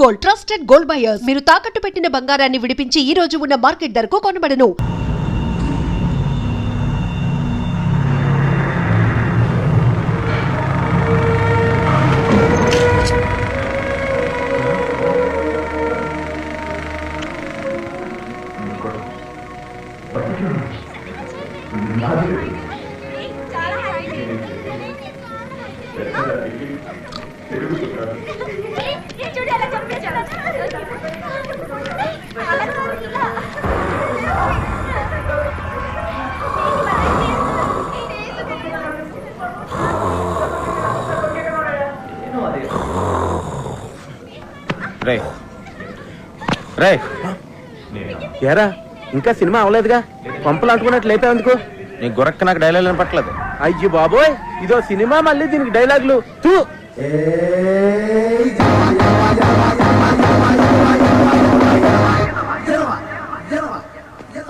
Gold trusted gold buyers. మీరు తాకట్టు పెట్టిన బంగారాన్ని విడిపించి ఈ రోజు ఉన్న మార్కెట్ ధరకు కొనబడను. ఏరా ఇంకా సినిమా అవలేదుగా, పంపులు అంటుకున్నట్టు లేపేందుకు? నీ గురక్క నాకు డైలాగ్ వినపట్లేదు. అయ్యి బాబోయ్, ఇదో సినిమా, మళ్ళీ దీనికి డైలాగులు.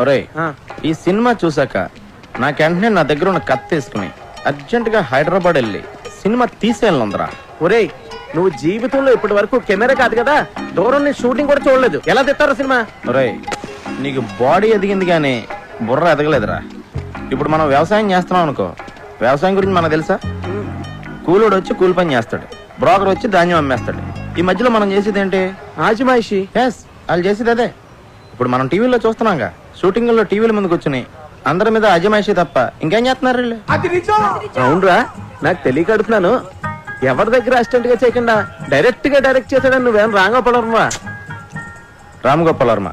ఒరేయ్, ఈ సినిమా చూసాక నాకు వెంటనే నా దగ్గర ఉన్న కత్తి తీసుకుని అర్జెంట్ గా హైదరాబాద్ వెళ్ళి సినిమా తీసేయాలందరా. ఒరేయ్, నువ్వు జీవితంలో ఇప్పటి వరకు కెమెరా కాదు కదా, దూరం నుంచి షూటింగ్ కూడా చూడలేదు, ఎలా తెస్తారో సినిమా? ఒరేయ్, నీకు బాడీ ఎదిగింది కానీ బుర్ర ఎదగలేదురా. ఇప్పుడు మనం వ్యవసాయం చేస్తున్నాం అనుకో, వ్యవసాయం గురించి మనకు తెలుసా? కూలోడు వచ్చి కూలి పని చేస్తాడు, బ్రోకర్ వచ్చి ధాన్యం అమ్మేస్తాడు. ఈ మధ్యలో మనం చేసేది ఏంటి? ఆజిమాయిషి. ఎస్, వాళ్ళు చేసేది అదే. ఇప్పుడు మనం టీవీలో చూస్తున్నాంగా, షూటింగ్లో టీవీల ముందుకు వచ్చి అందరి మీద అజమాయిషి తప్ప ఇంకేం చేస్తున్నారు వీళ్ళు? అవునరా, నాకు తెలియక అడుగుతున్నాను. ఎవరి దగ్గర అసిస్టెంట్ గా చేయకుండా డైరెక్ట్ గా డైరెక్ట్ చేశాడని నువ్వేం రాంగోపాలవర్మ? రామగోపాల్ వర్మ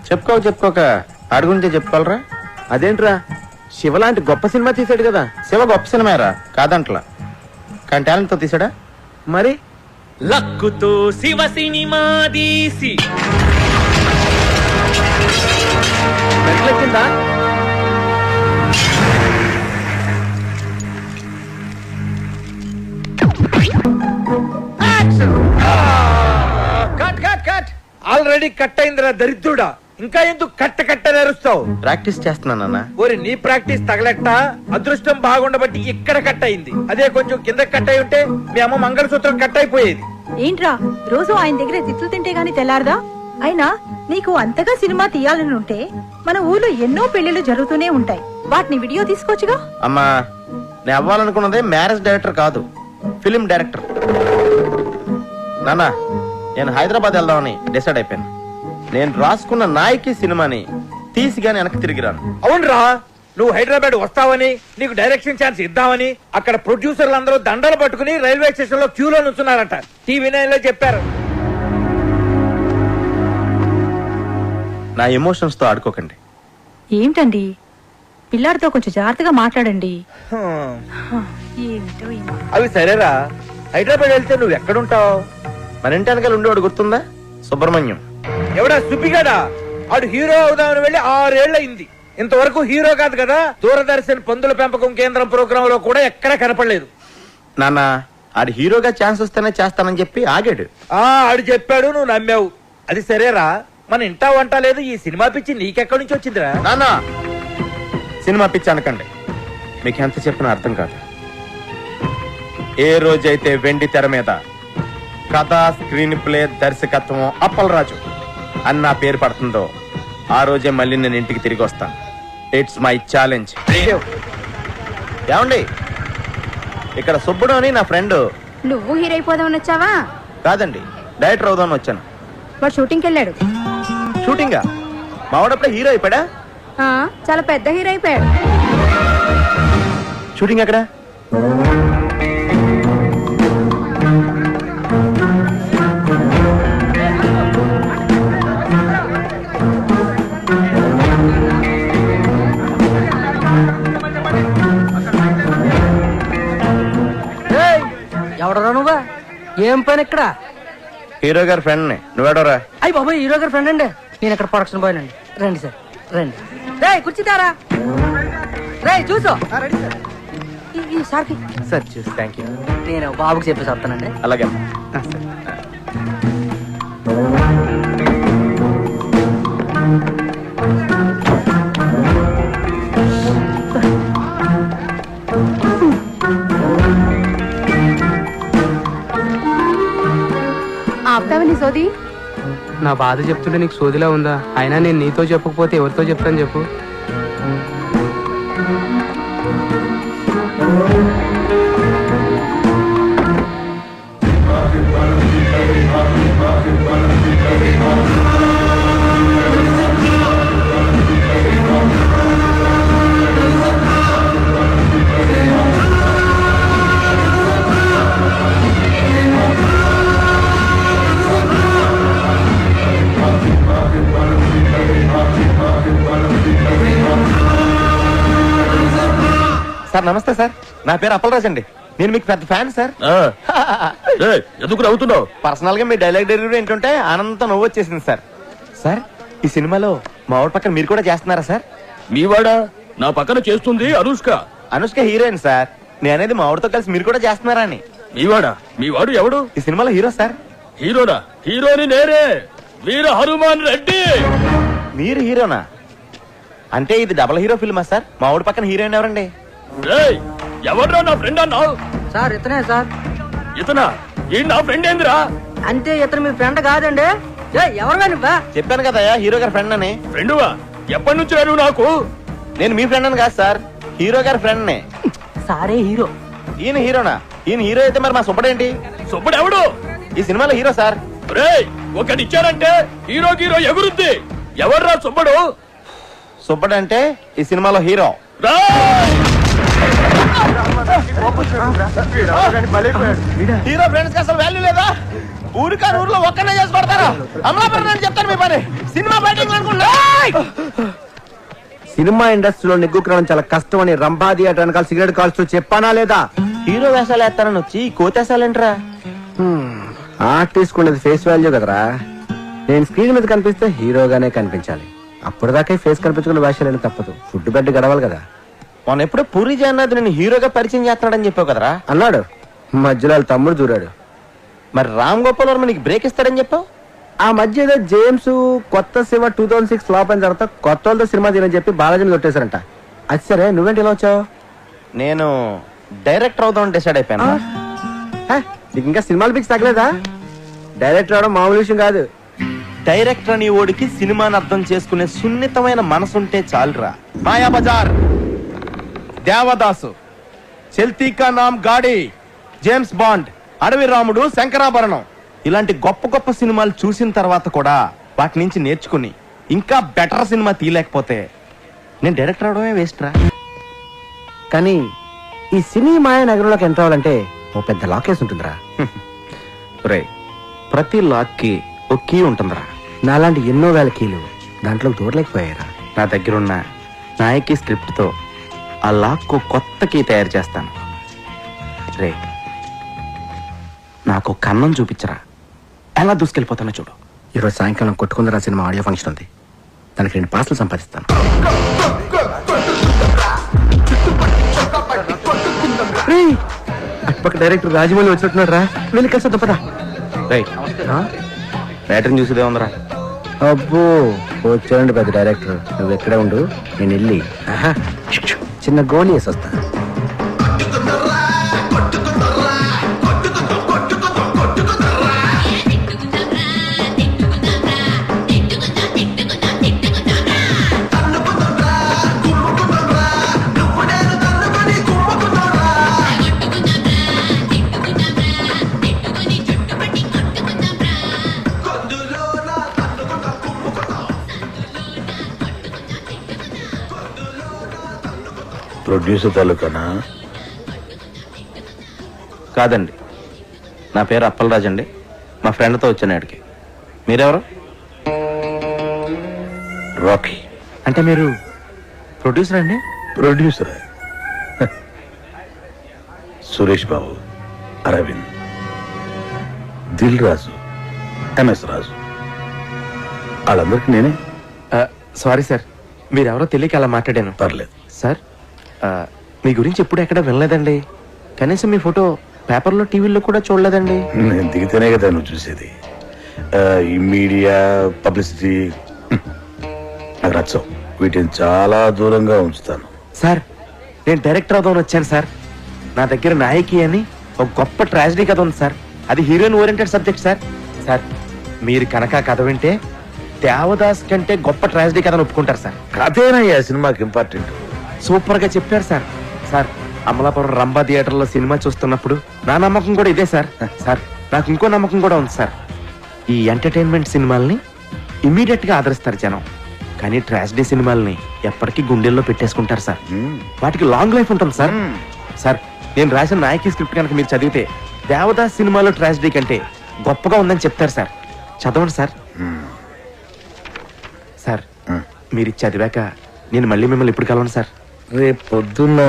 చెప్పుకోక ఆడి గురించే చెప్పుకోవాలరా. అదేంట్రా, శివ లాంటి గొప్ప సినిమా తీసాడు కదా. శివ గొప్ప సినిమారా, కాదంట్లా, కానీ టాలెంట్ తో తీసాడా. మరి లక్కుతో శివ సినిమా తీసి కిందా ఆల్రెడీ కట్ అయిందిరా దరిద్రుడా, ఇంకా ఎందుకు కట్ట నేరుస్తావు? ప్రాక్టీస్ చేస్తున్నానన్న. ఓరి నీ ప్రాక్టీస్ తగలెట్ట, అదృష్టం బాగుండబట్టి ఇక్కడ కట్ అయింది. అదే కొంచెం కింద కట్ అయి ఉంటే మీ అమ్మ మంగళసూత్రం కట్ అయిపోయేది. ఏంట్రా రోజు ఆయన దగ్గర తిట్లు తింటే గాని తెల్లారదా? అయినా నీకు అంతగా సినిమా తీయాలని ఉంటే మన ఊర్లో ఎన్నో పెళ్లిళ్ళు జరుగుతూనే ఉంటాయి, వాటిని వీడియో తీసుకోవచ్చుగా. అమ్మా, నేను అవ్వాలనుకున్నదే మ్యారేజ్ డైరెక్టర్ కాదు, ఫిలిం డైరెక్టర్. నాన్న, నేను హైదరాబాద్ వెళ్దామని డిసైడ్ అయిపోయాను. నేను రాసుకున్న నాయకి సినిమాని తీసి గాని వెనక్కి తిరిగిరాను. అవునరా, నువ్వు హైదరాబాద్ వస్తావని, నీకు డైరెక్షన్ ఛాన్స్ ఇద్దామని అక్కడ ప్రొడ్యూసర్లు అందరూ దండలు పట్టుకుని రైల్వే స్టేషన్ లో క్యూలో నుంచున్నారట. టీవీ నైన్ లో చెప్పారు. నా ఎమోషన్స్ తో ఆడుకోకండి. ఏంటండి, పిల్లాడితో కొంచెం జాగ్రత్తగా మాట్లాడండి. అవి సరేరా, హైదరాబాద్ వెళ్తే నువ్వు ఎక్కడుంటావు? మన ఇంటి వెనకాల ఉండేవాడు గుర్తుందా? సుబ్రహ్మణ్యం. ఎవడా సుబ్బిగాడా? ఆడు హీరో అవుదామని వెళ్ళి 6 ఏళ్లయింది, ఇంతవరకు హీరో కాదు కదా. దూరదర్శన్ పందుల పెంపకం కేంద్రం ప్రోగ్రామ్ లో కూడా ఎక్కడా కనపడలేదు. నాన్న, ఆడు హీరోగా ఛాన్స్ వస్తేనే చేస్తానని చెప్పి ఆగాడు. ఆడు చెప్పాడు, నువ్వు నమ్మావు. అది సరేరా, మన ఇంటా వంట లేదు, ఈ సినిమా పిచ్చి నీకెక్కడి నుంచి వచ్చిందిరా? నాన్న, సినిమా పిచ్చి అనకండి, మీకు ఎంత చెప్పినా అర్థం కాదు. ఏ రోజైతే వెండి తెర మీద కథ, స్క్రీన్ ప్లే, దర్శకత్వం అప్పలరాజు అన్న పేరు పడుతుందో ఆ రోజే మళ్ళీ నేను ఇంటికి తిరిగి వస్తాను. It's my challenge. ఏమండి, ఇక్కడ సుబ్బుడు అని నా ఫ్రెండ్. నువ్వు హీరో అయిపోదామని వచ్చావా? కాదండి, డైరెక్టర్ అవుదామని వచ్చాను. వాడు షూటింగ్కి వెళ్ళాడు. షూటింగా? మావాడప్పుడే హీరో అయిపోయా? చాలా పెద్ద హీరో అయిపోయాడు. షూటింగ్ ఎక్కడ? ఎవడరా నువ్వా? ఏం పని ఇక్కడ? హీరో గారి ఫ్రెండ్ ని. నువ్వేడోరా? అయ్యి బాబు, హీరో గారి ఫ్రెండ్ అండి. నేను ఇక్కడ ప్రొడక్షన్ బాయ్ అండి. రండి సార్, రండి. రే కూర్చుతారా? రే చూసో సార్కి. సార్ చూసి థ్యాంక్ యూ. నేను బాబుకి చెప్పేసి వస్తానండి. అలాగే. ఆపుతావా నీ సోది? నా బాధ చెప్తుంటే నీకు సోదిలా ఉందా? అయినా నేను నీతో చెప్పకపోతే ఎవరితో చెప్తాను చెప్పు. సార్ నమస్తే సార్, నా పేరు అప్పలరాజ్ అండి. నేను మీకు పెద్ద ఫ్యాన్ సార్. ఎందుకు నవ్వుతున్నావు? పర్సనల్ గా మీ డైలాగ్ డెలివరీ ఏంటంటే ఆనందంతో నవ్వు వచ్చేసింది సార్. సార్ ఈ సినిమాలో మా ఊరి పక్కన మీరు కూడా చేస్తున్నారా సార్? మీవాడా నా పక్కన చేస్తుంది అనుష్క. Anushka heroine sir. నేను అనేది మా ఊరితో కలిసి మీరు కూడా చేస్తున్నారా అని. మీవాడు ఎవడు? ఈ సినిమాలో హీరో సార్. హీరోనా? హీరోని నేనే, వీర హనుమాన్ రెడ్డి. మీరు హీరోనా? అంటే ఇది డబుల్ హీరో ఫిల్మా సార్? మా ఊరి పక్కన హీరోయిన్ ఎవరండి? ఎవడ్రా నా ఫ్రెండ్ అన్నావు? సార్ ఇతనే సార్. ఇతనా? ఈ నా ఫ్రెండ్ ఏందిరా? అంటే ఇతను మీ ఫ్రెండ్ కాదండి. ఎవరుగా నువ్వా? చెప్పాను కదా హీరో గారి ఫ్రెండ్ అని. ఫ్రెండువా? ఎప్పటి నుంచి నువ్వు నాకు? నేను మీ ఫ్రెండ్ అని కాదు సార్, హీరో గారి ఫ్రెండ్ నే. సారే హీరో. ఈయన హీరోనా? ఈయన హీరో అయితే మరి మా సుబ్బడేంటి? సుబ్బడు ఎవడు? ఈ సినిమాలో హీరో సార్. ఒకటిచ్చారంటే హీరో ఎగురుద్ది. ఎవర్రా సుబ్బడు? సుబ్బడు అంటే ఈ సినిమాలో హీరో. హీరో ఫ్రెండ్స్ కి అసలు వాల్యూ లేదా? ఊరికారు ఊర్లో ఒక్కనే చేసి పడతారా? అమలాపురం చెప్తాను మీ పని. సినిమా బయటింగ్ అనుకుంటా. సినిమా ఇండస్ట్రీలో నిగ్గుకరం చాలా కష్టం అని రంభా థియేటర్ వెనకాల సిగరెట్ కాల్స్తూ చెప్పానా లేదా? హీరో వేషాలు వేస్తానని వచ్చి కోతేసాలంటరా? ఆర్టిస్ట్ ఉండేది ఫేస్ వాల్యూ కదరా. నేను స్క్రీన్ మీద కనిపిస్తే హీరోగానే కనిపించాలి. అప్పుడు దాకా ఫేస్ కనిపించుకున్న వేషాలు తప్పదు. ఫుడ్ బెడ్ గడవాలి కదా. మొన్న ఎప్పుడో పూరి జగన్నాథ్ నేను హీరోగా పరిచయం చేస్తున్నాడని చెప్పావు కదరా? అన్నాడు. మధ్యలో వాళ్ళ తమ్ముడు దూరాడు. మరి రామ్ గోపాల్ వర్మ నీకు బ్రేక్ ఇస్తాడని చెప్పావు. ఆ మధ్య ఏదో జేమ్స్ కొత్త శివ 2006 ఫ్లాప్ అయిన తర్వాత కొత్త వాళ్ళతో సినిమా తీయని చెప్పి బాలాజీని కొట్టేశారంట. అది సరే, నువ్వేంటి ఇలా వచ్చావు? నేను డైరెక్టర్ అవుదామని డిసైడ్ అయిపోయాను. నీకు ఇంకా సినిమాలు పిక్స్ తగ్గలేదా? డైరెక్టర్ అవడం మామూలు విషయం కాదు. డైరెక్టర్ అని ఓడికి సినిమాని అర్థం చేసుకునే సున్నితమైన మనసుంటే చాలురా. మాయా బజార్, దేవదాసు, చెల్తీ కా నామ్ గాడి, జేమ్స్ బాండ్, అడవి రాముడు, శంకరాభరణం ఇలాంటి గొప్ప గొప్ప సినిమాలు చూసిన తర్వాత కూడా వాటి నుంచి నేర్చుకుని ఇంకా బెటర్ సినిమా తీయలేకపోతే నేను డైరెక్టర్ అవడమే వేస్ట్ రా. కానీ ఈ సినీ మాయ నగరంలోకి ఎంటర్ అవ్వాలంటే ఓ పెద్ద లాకేస్ ఉంటుందిరా. రే, ప్రతి లాక్ కి ఒక కీ ఉంటుందిరా. నాలాంటి ఎన్నో వేల కీలు దాంట్లోకి దూరలేకపోయారా. నా దగ్గరున్న నాయకి స్క్రిప్ట్ తో ఆ లాక్ కు కొత్త కీ తయారు చేస్తాను. రే, నాకు కన్నం చూపించరా, ఎలా దూసుకెళ్ళిపోతానో చూడు. ఈరోజు సాయంకాలం కొట్టుకుందరా సినిమా ఆడియో ఫంక్షన్ ఉంది. దానికి 2 పాస్లు సంపాదిస్తాను. అటుపక్క డైరెక్టర్ రాజమౌళి వచ్చినట్టున్నాడు రా. వెళ్ళి కలిసి తప్పదా? బ్యాటరీని చూసేదే ఉందరా. అబ్బో, వచ్చాడండి పెద్ద డైరెక్టర్. నువ్వు ఎక్కడే ఉండు, నేను వెళ్ళి చిన్న గోళీ వేసి వస్తా. ప్రొడ్యూసర్ తాలూకానా? కాదండి, నా పేరు అప్పలరాజ్ అండి. మా ఫ్రెండ్తో వచ్చాను ఇక్కడికి. మీరెవరు? రాకీ. అంటే మీరు ప్రొడ్యూసర్ అండి? ప్రొడ్యూసర్ సురేష్ బాబు, అరవింద్, దిల్ రాజు, ఎంఎస్ రాజు, వాళ్ళందరికీ నేనే. సారీ సార్, మీరెవరో తెలియక అలా మాట్లాడాను. పర్లేదు సార్, మీ గురించి ఎప్పుడు ఎక్కడ వినలేదండి. కనీసం మీ ఫోటో పేపర్లో టీవీలో కూడా చూడలేదండి. నేను దిగితేనే కదా నువ్వు చూసేది. ఈ మీడియా పబ్లిసిటీ నాకు నచ్చవు. వీటిని చాలా దూరంగా ఉంచుతాను. సార్, నేను డైరెక్టర్ అవుదామని వచ్చాను సార్. నా దగ్గర నాయకి అని ఒక గొప్ప ట్రాజడీ కథ ఉంది సార్. అది heroine oriented subject sir. Sir మీరు కనుక కథ వింటే దేవదాస్ కంటే గొప్ప ట్రాజడీ కథను ఒప్పుకుంటారు సార్. కథేనయ్యా సినిమాకి ఇంపార్టెంట్. సూపర్ గా చెప్పారు sir. Sir Amalapuram Rambha theatre లో సినిమా చూస్తున్నప్పుడు నా నమ్మకం కూడా ఇదే సార్. సార్ నాకు ఇంకో నమ్మకం కూడా ఉంది సార్. ఈ ఎంటర్టైన్మెంట్ సినిమాల్ని ఇమీడియట్ గా ఆదరిస్తారు జనం, కానీ ట్రాజడీ సినిమాల్ని ఎప్పటికీ గుండెల్లో పెట్టేసుకుంటారు సార్. వాటికి లాంగ్ లైఫ్ ఉంటుంది సార్. సార్ నేను రాసిన నాయకి స్క్రిప్ట్ కనుక మీరు చదివితే దేవదాస్ సినిమాలో ట్రాజడీ కంటే గొప్పగా ఉందని చెప్తారు సార్. చదవండి సార్. సార్ మీరు చదివాక నేను మళ్ళీ మిమ్మల్ని ఇప్పుడు కలవను సార్. రేపు పొద్దున్న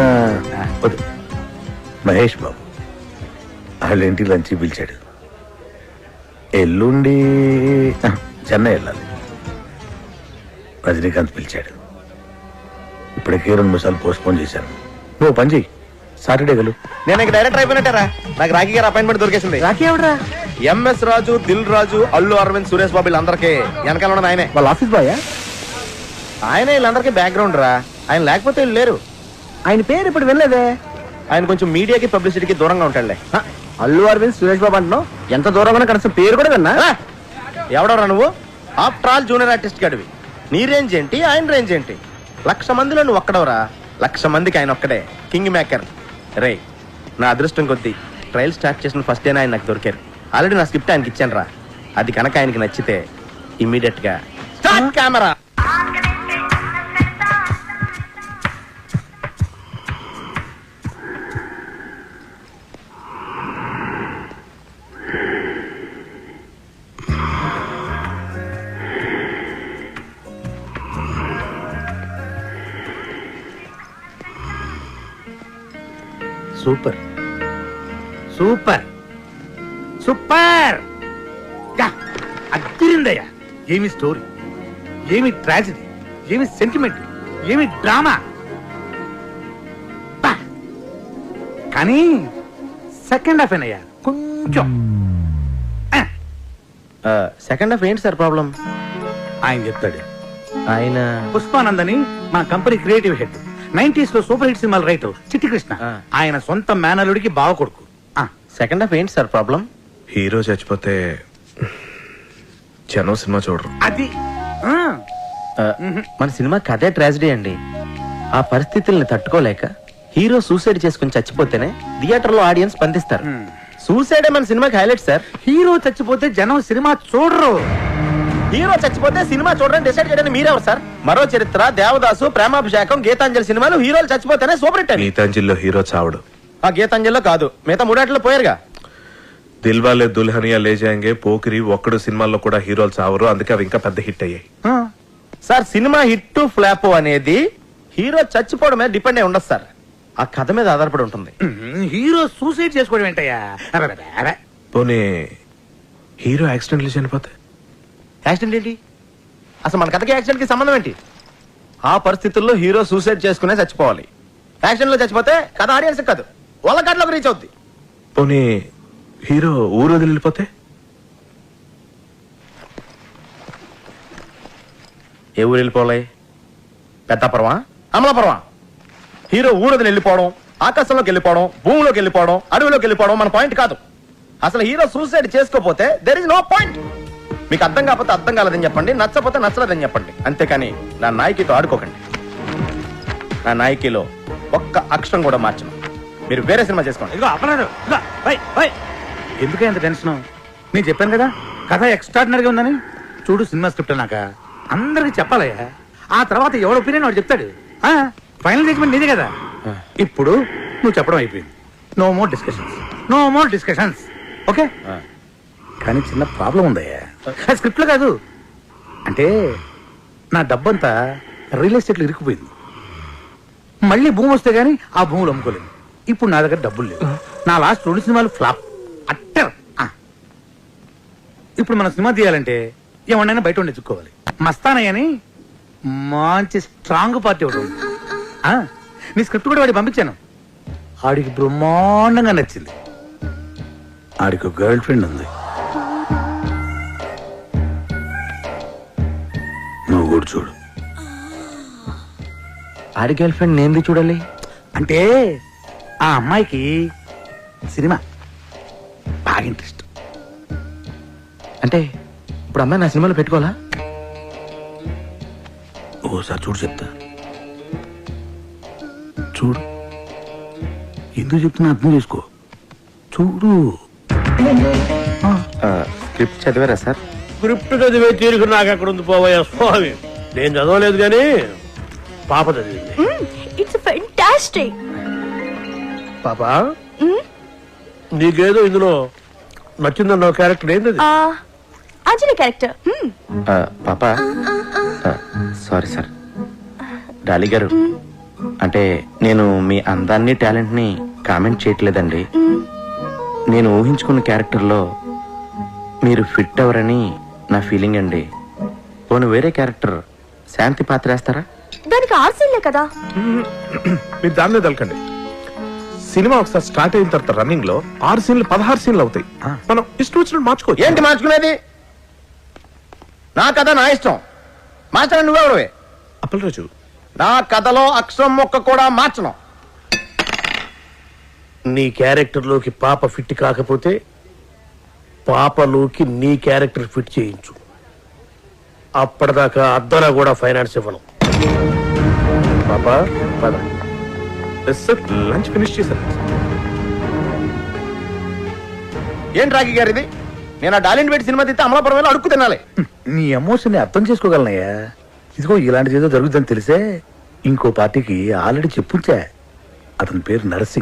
మహేష్ బాబు వాళ్ళ ఇంటికి లంచ్ పిలిచాడు. ఎల్లుండి చెన్నై వెళ్ళాలి. రజనీకాంత్ పిలిచాడు. ఇప్పటికే 2 సార్లు పోస్ట్పోన్ చేశాను. నువ్వు పని చెయ్యి, సాటర్డే గలు. నేను ఇంక డైరెక్ట్ అయిపోయినట్టారా? నాకు రాఖీ గారు అపాయింట్మెంట్ దొరికేసింది. రాఖీ ఎవడరా? ఎంఎస్ రాజు, దిల్ రాజు, అల్లు అరవింద్, సురేష్ బాబు వీళ్ళందరికీ వెనకాల ఉన్నది ఆయనే. వాళ్ళ ఆఫీస్ బాయ్? ఆయనే వీళ్ళందరికీ బ్యాక్గ్రౌండ్ రా. ఆయన లేకపోతే వీళ్ళు లేరు. ఆయన పేరు ఇప్పుడు వినలేదే. ఆయన కొంచెం మీడియాకి పబ్లిసిటీకి దూరంగా ఉంటాడులే. అల్లు అరవింద్, సురేష్ బాబు అంటున్నావు, ఎంత దూరంగా కనీసం పేరు కూడా విన్నా. ఎవడరా నువ్వు? ఆఫ్టర్ ఆల్ జూనియర్ ఆర్టిస్ట్ గడివి. నీ రేంజ్ ఏంటి, ఆయన రేంజ్ ఏంటి? 1,00,000 మందిలో నువ్వు ఒక్కడవరా. 1,00,000 మందికి ఆయన ఒక్కడే కింగ్ మేకర్. రే నా అదృష్టం కొద్దీ ట్రయల్ స్టార్ట్ చేసిన ఫస్ట్ డే ఆయన నాకు దొరికారు. ఆల్రెడీ నా స్క్రిప్ట్ ఆయనకి ఇచ్చాను రా. అది కనుక ఆయనకి నచ్చితే ఇమ్మీడియట్ గా start camera. Super super super అదిరిందయ్యా. ఏమి స్టోరీ, ఏమి ట్రాజడీ, ఏమి సెంటిమెంట్, ఏమి డ్రామా. కానీ సెకండ్ హాఫ్ ఏనయ్యా కొంచెం. సెకండ్ హాఫ్ ఏంటి సార్ ప్రాబ్లం? ఆయన చెప్తాడు. ఆయన పుష్పానందని మా కంపెనీ క్రియేటివ్ హెడ్, 90s లో సూపర్ హిట్ సినిమాలు రైటర్ చిట్టి కృష్ణ. ఆయన సొంత మేనలుడికి బావ కొడుకు. సెకండ్ హాఫ్ ఏంటి సార్ ప్రాబ్లం? హీరో చచ్చిపోతే జనం సినిమా చూడరు. అది మన సినిమా కథే ట్రాజడీ అండి. ఆ పరిస్థితుల్ని తట్టుకోలేక హీరో సూసైడ్ చేసుకుని చచ్చిపోతేనే థియేటర్ లో ఆడియన్స్ స్పందిస్తారు. సూసైడే మన సినిమాకి హైలైట్ సార్. హీరో చచ్చిపోతే జనం సినిమా చూడరు. హీరో చచ్చిపోతే సినిమా చూడడానికి డిసైడ్ చేయడానికి మీరెవరు సార్? మరో చరిత్ర, దేవదాసు, ప్రేమాభిషేకం, గీతాంజలి సినిమాలు హీరోలు చచ్చిపోతేనే సూపర్ హిట్. గీతాంజలిలో హీరో చావడు. ఆ గీతాంజలిలో కాదు, మిగతా 3 పోయారుగా. దిల్వాలే దుల్హనియా లే జాయేంగే, పోకిరి, ఒక్కడు సినిమాల్లో కూడా హీరోలు చావరు. అందుకే అవి ఇంకా పెద్ద హిట్ అయ్యాయి. సార్ సినిమా హిట్ ఫ్లాప్ అనేది హీరో చచ్చిపోవడం మీద డిపెండ్ అయి ఉండదు సార్. ఆ కథ మీద ఆధారపడి ఉంటుంది. హీరో సూసైడ్ చేసుకోవడం ఏంటయ్యా? పోనీ హీరో యాక్సిడెంట్లు చనిపోతే? యాక్సిడెంట్ ఏంటి? అసలు మన కథకి యాక్సిడెంట్ కి సంబంధం ఏంటి? ఆ పరిస్థితుల్లో హీరో సూసైడ్ చేసుకునే చచ్చిపోవాలి. యాక్సిడెంట్ లో చచ్చిపోతే కథ ఆడియన్స్ కాదు, వాళ్ళ కథలోకి రీచ్ అవుద్ది. పోనీ హీరో ఊరు వదిలి వెళ్ళిపోతే? ఏ ఊరు వెళ్ళిపోవాలి? పెద్దాపురమా, అమలాపురమా? హీరో ఊరు వదిలి వెళ్ళిపోవడం, ఆకాశంలోకి వెళ్ళిపోవడం, భూమిలోకి వెళ్ళిపోవడం, అడవిలోకి వెళ్ళిపోవడం మన పాయింట్ కాదు. అసలు హీరో సూసైడ్ చేసుకోపోతే దెర్ ఇస్ నో పాయింట్. మీకు అర్థం కాకపోతే అర్థం కాలేదని చెప్పండి, నచ్చపోతే నచ్చలేదని చెప్పండి. అంతేకాని నా నాయకితో ఆడుకోకండి. నా నాయకిలో ఒక్క అక్షరం కూడా మార్చను. మీరు వేరే సినిమా చేసుకోండి. ఇదిగో అపరాధం. ఎందుకే అంత టెన్షన్? నేను చెప్పాను కదా కథ ఎక్స్ట్రాడినరీగా ఉందని. చూడు సినిమా స్క్రిప్ట్ నాక అందరికి చెప్పాలయ్యా. ఆ తర్వాత ఎవరి ఒపీనియన్ వాడు చెప్తాడు. ఫైనల్ జడ్జ్మెంట్ నీదే కదా. ఇప్పుడు నువ్వు చెప్పడం అయిపోయింది. No more discussions, no more discussions. Okay? కానీ చిన్న ప్రాబ్లం ఉందయ్యా. స్క్రిప్ట్ లో కాదు, అంటే నా డబ్బంతా రియల్ ఎస్టేట్లో ఇరుక్కుపోయింది. మళ్ళీ భూమి వస్తే గానీ ఆ భూములు అమ్ముకోలేదు. ఇప్పుడు నా దగ్గర డబ్బులు లేవు. నా లాస్ట్ 2 సినిమాలు ఫ్లాప్ అట్టర్. ఇప్పుడు మనం సినిమా తీయాలంటే ఏమన్నా బయట ఉండి ఎత్తుక్కోవాలి. మస్తానయ్యని మంచి స్ట్రాంగ్ పార్టీ ఒకటి ఉంది. నీ స్క్రిప్ట్ కూడా వాడికి పంపించాను. ఆడికి బ్రహ్మాండంగా నచ్చింది. ఆడికి గర్ల్ ఫ్రెండ్ ఉంది. నువ్వు కూడా చూడు. ఆడి గర్ల్ ఫ్రెండ్ నేను చూడాలి అంటే ఆ అమ్మాయికి సినిమా బాగా ఇంట్రెస్ట్. అంటే ఇప్పుడు అమ్మాయి నా సినిమాలో పెట్టుకోవాలా? ఓసారి చూడు చెప్తా. చూడు, ఎందుకు చెప్తున్నా అర్థం చేసుకో. చూడు. స్క్రిప్ట్ చదివారా సార్? స్క్రిప్ట్ చదివే తీరుకు నాకు అక్కడ ఉంది పోవయ్యా స్వామి. నేను చదవలేదు కానీ పాప చదివింది. It's fantastic. పాప నీకేదో ఇందులో నచ్చిందన్న క్యారెక్టర్ ఏంది? అంజలి క్యారెక్టర్. పాప సారీ సార్. డాలి గారు, అంటే నేను మీ అందాన్ని టాలెంట్ని కామెంట్ చేయట్లేదండి. నేను ఊహించుకున్న క్యారెక్టర్లో మీరు ఫిట్ అవరని నా ఫీలింగ్ అండి. పోనీ వేరే క్యారెక్టర్ శాంతి పాత్ర వేస్తారా? దానికి ఆర్సీలే కదా. మీరు దాన్నే తలకండి. సినిమా ఒకసారి స్టార్ట్ అయిన తర్వాత రన్నింగ్ లో 6 సీన్లు 16 సీన్లు అవుతాయి. మనం ఇష్టం వచ్చినట్టు మార్చుకోవచ్చు. ఏంటి మార్చుకునేది? నా కథ నా ఇష్టం, మార్చడం నువ్వెవడవే? అప్పలరాజు, నా కథలో అక్షరం మొక్క కూడా మార్చను. నీ క్యారెక్టర్ లోకి పాప ఫిట్ కాకపోతే పాపలోకి నీ క్యారెక్టర్ ఫిట్ చేయించు. అప్పటిదాకా అద్దరా కూడా ఫైనాన్స్ ఇవ్వను. పాపా పద. సార్ లంచ్ ఫినిష్ చేశారు. ఏంటి రాఖీ గారు ఇది? నేను ఆ డాలిన్ పెట్టి సినిమా తీస్తే అమలాపురం అడుక్కు తినాలి. నీ ఎమోషన్ ని అర్థం చేసుకోగలనయ్యా. ఇదిగో ఇలాంటిది ఏదో జరుగుతుందని తెలిసే ఇంకో పార్టీకి ఆల్రెడీ చెప్పుంచా. అతని పేరు నరసింగ్.